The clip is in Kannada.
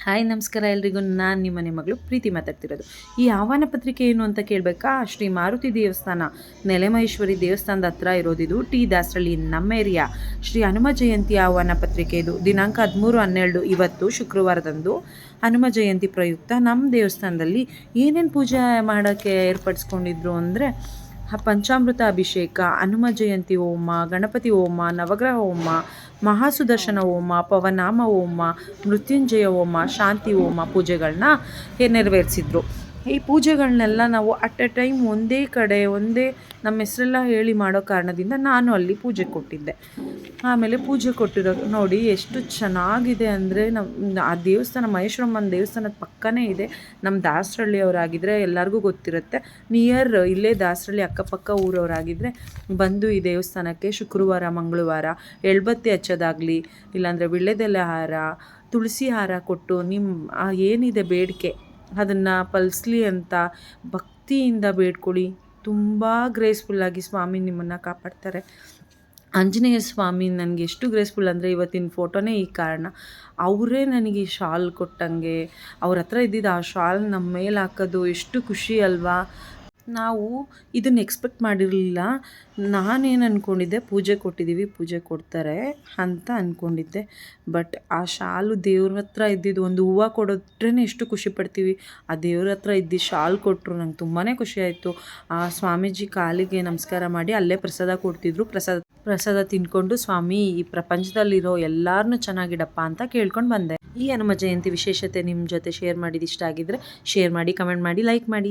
ಹಾಯ್ ನಮಸ್ಕಾರ ಎಲ್ರಿಗೂ. ನಾನು ನಿಮ್ಮ ಮಗಳು ಪ್ರೀತಿ ಮಾತಾಡ್ತಿರೋದು. ಈ ಆಹ್ವಾನ ಪತ್ರಿಕೆ ಏನು ಅಂತ ಕೇಳಬೇಕಾ? ಶ್ರೀ ಮಾರುತಿ ದೇವಸ್ಥಾನ, ನೆಲೆಮಹೇಶ್ವರಿ ದೇವಸ್ಥಾನದ ಹತ್ರ ಇರೋದಿದು. ಟಿ ದಾಸರಳ್ಳಿ ನಮ್ಮ ಏರಿಯಾ. ಶ್ರೀ ಹನುಮ ಜಯಂತಿ ಆಹ್ವಾನ ಪತ್ರಿಕೆ ಇದು. ದಿನಾಂಕ 13/12 ಇವತ್ತು ಶುಕ್ರವಾರದಂದು ಹನುಮ ಜಯಂತಿ ಪ್ರಯುಕ್ತ ನಮ್ಮ ದೇವಸ್ಥಾನದಲ್ಲಿ ಏನೇನು ಪೂಜೆ ಮಾಡೋಕ್ಕೆ ಏರ್ಪಡಿಸ್ಕೊಂಡಿದ್ರು ಅಂದರೆ ಪಂಚಾಮೃತ ಅಭಿಷೇಕ, ಹನುಮ ಜಯಂತಿ ಹೋಮ, ಗಣಪತಿ ಹೋಮ, ನವಗ್ರಹ ಹೋಮ, ಮಹಾಸುದರ್ಶನ ಹೋಮ, ಪವನಾಮ ಹೋಮ, ಮೃತ್ಯುಂಜಯ ಹೋಮ, ಶಾಂತಿ ಹೋಮ ಪೂಜೆಗಳನ್ನ ನೆರವೇರಿಸಿದ್ರು. ಈ ಪೂಜೆಗಳನ್ನೆಲ್ಲ ನಾವು ಅಟ್ ಎ ಟೈಮ್ ಒಂದೇ ಕಡೆ ನಮ್ಮ ಹೆಸರೆಲ್ಲ ಹೇಳಿ ಮಾಡೋ ಕಾರಣದಿಂದ ನಾನು ಅಲ್ಲಿ ಪೂಜೆ ಕೊಟ್ಟಿದ್ದೆ. ಆಮೇಲೆ ಪೂಜೆ ಕೊಟ್ಟಿರೋ ನೋಡಿ ಎಷ್ಟು ಚೆನ್ನಾಗಿದೆ ಅಂದರೆ, ಆ ದೇವಸ್ಥಾನ ಮಹೇಶ್ವರಮ್ಮನ ದೇವಸ್ಥಾನದ ಪಕ್ಕನೇ ಇದೆ. ನಮ್ಮ ದಾಸರಳ್ಳಿಯವರಾಗಿದ್ದರೆ ಎಲ್ಲರಿಗೂ ಗೊತ್ತಿರುತ್ತೆ. ನಿಯರ್ ಇಲ್ಲೇ ದಾಸರಳ್ಳಿ ಅಕ್ಕಪಕ್ಕ ಊರವರಾಗಿದ್ದರೆ ಬಂದು ಈ ದೇವಸ್ಥಾನಕ್ಕೆ ಶುಕ್ರವಾರ ಮಂಗಳವಾರ ಎಳ್ಬತ್ತಿ ಹಚ್ಚೋದಾಗಲಿ, ಇಲ್ಲಾಂದರೆ ವೀಳ್ಯದೆಲೆ ಹಾರ, ತುಳಸಿ ಹಾರ ಕೊಟ್ಟು ನಿಮ್ಮ ಏನಿದೆ ಬೇಡಿಕೆ ಅದನ್ನು ಫಲಿಸ್ಲಿ ಅಂತ ಭಕ್ತಿಯಿಂದ ಬೇಡ್ಕೊಳ್ಳಿ. ತುಂಬ ಗ್ರೇಸ್ಫುಲ್ಲಾಗಿ ಸ್ವಾಮಿ ನಿಮ್ಮನ್ನು ಕಾಪಾಡ್ತಾರೆ. ಆಂಜನೇಯ ಸ್ವಾಮಿ ನನಗೆ ಎಷ್ಟು ಗ್ರೇಸ್ಫುಲ್ ಅಂದರೆ, ಇವತ್ತಿನ ಫೋಟೋನೇ ಈ ಕಾರಣ. ಅವರೇ ನನಗೆ ಈ ಶಾಲ್ ಕೊಟ್ಟಂಗೆ, ಅವ್ರ ಹತ್ರ ಇದ್ದಿದ್ದು ಆ ಶಾಲ್ ನಮ್ಮ ಮೇಲೆ ಹಾಕೋದು ಎಷ್ಟು ಖುಷಿ ಅಲ್ವಾ. ನಾವು ಇದನ್ನು ಎಕ್ಸ್ಪೆಕ್ಟ್ ಮಾಡಿರಲಿಲ್ಲ. ನಾನೇನು ಅಂದ್ಕೊಂಡಿದ್ದೆ, ಪೂಜೆ ಕೊಟ್ಟಿದ್ದೀವಿ, ಪೂಜೆ ಕೊಡ್ತಾರೆ ಅಂತ ಅಂದ್ಕೊಂಡಿದ್ದೆ. ಬಟ್ ಆ ಶಾಲು ದೇವ್ರ ಹತ್ರ ಇದ್ದಿದ್ದು, ಒಂದು ಹೂವು ಕೊಡೋದ್ರೇ ಎಷ್ಟು ಖುಷಿ ಪಡ್ತೀವಿ, ಆ ದೇವ್ರ ಹತ್ರ ಇದ್ದಿದ್ದು ಶಾಲ್ ಕೊಟ್ಟರು. ನಂಗೆ ತುಂಬಾ ಖುಷಿ ಆಯಿತು. ಆ ಸ್ವಾಮೀಜಿ ಕಾಲಿಗೆ ನಮಸ್ಕಾರ ಮಾಡಿ ಅಲ್ಲೇ ಪ್ರಸಾದ ಕೊಡ್ತಿದ್ರು. ಪ್ರಸಾದ ತಿಂದ್ಕೊಂಡು, ಸ್ವಾಮಿ ಈ ಪ್ರಪಂಚದಲ್ಲಿರೋ ಎಲ್ಲರನ್ನೂ ಚೆನ್ನಾಗಿಡಪ್ಪ ಅಂತ ಕೇಳ್ಕೊಂಡು ಬಂದೆ. ಈ ಹನುಮ ಜಯಂತಿ ವಿಶೇಷತೆ ನಿಮ್ಮ ಜೊತೆ ಶೇರ್ ಮಾಡಿದ್ದು ಇಷ್ಟ ಆಗಿದ್ದರೆ ಶೇರ್ ಮಾಡಿ, ಕಮೆಂಟ್ ಮಾಡಿ, ಲೈಕ್ ಮಾಡಿ.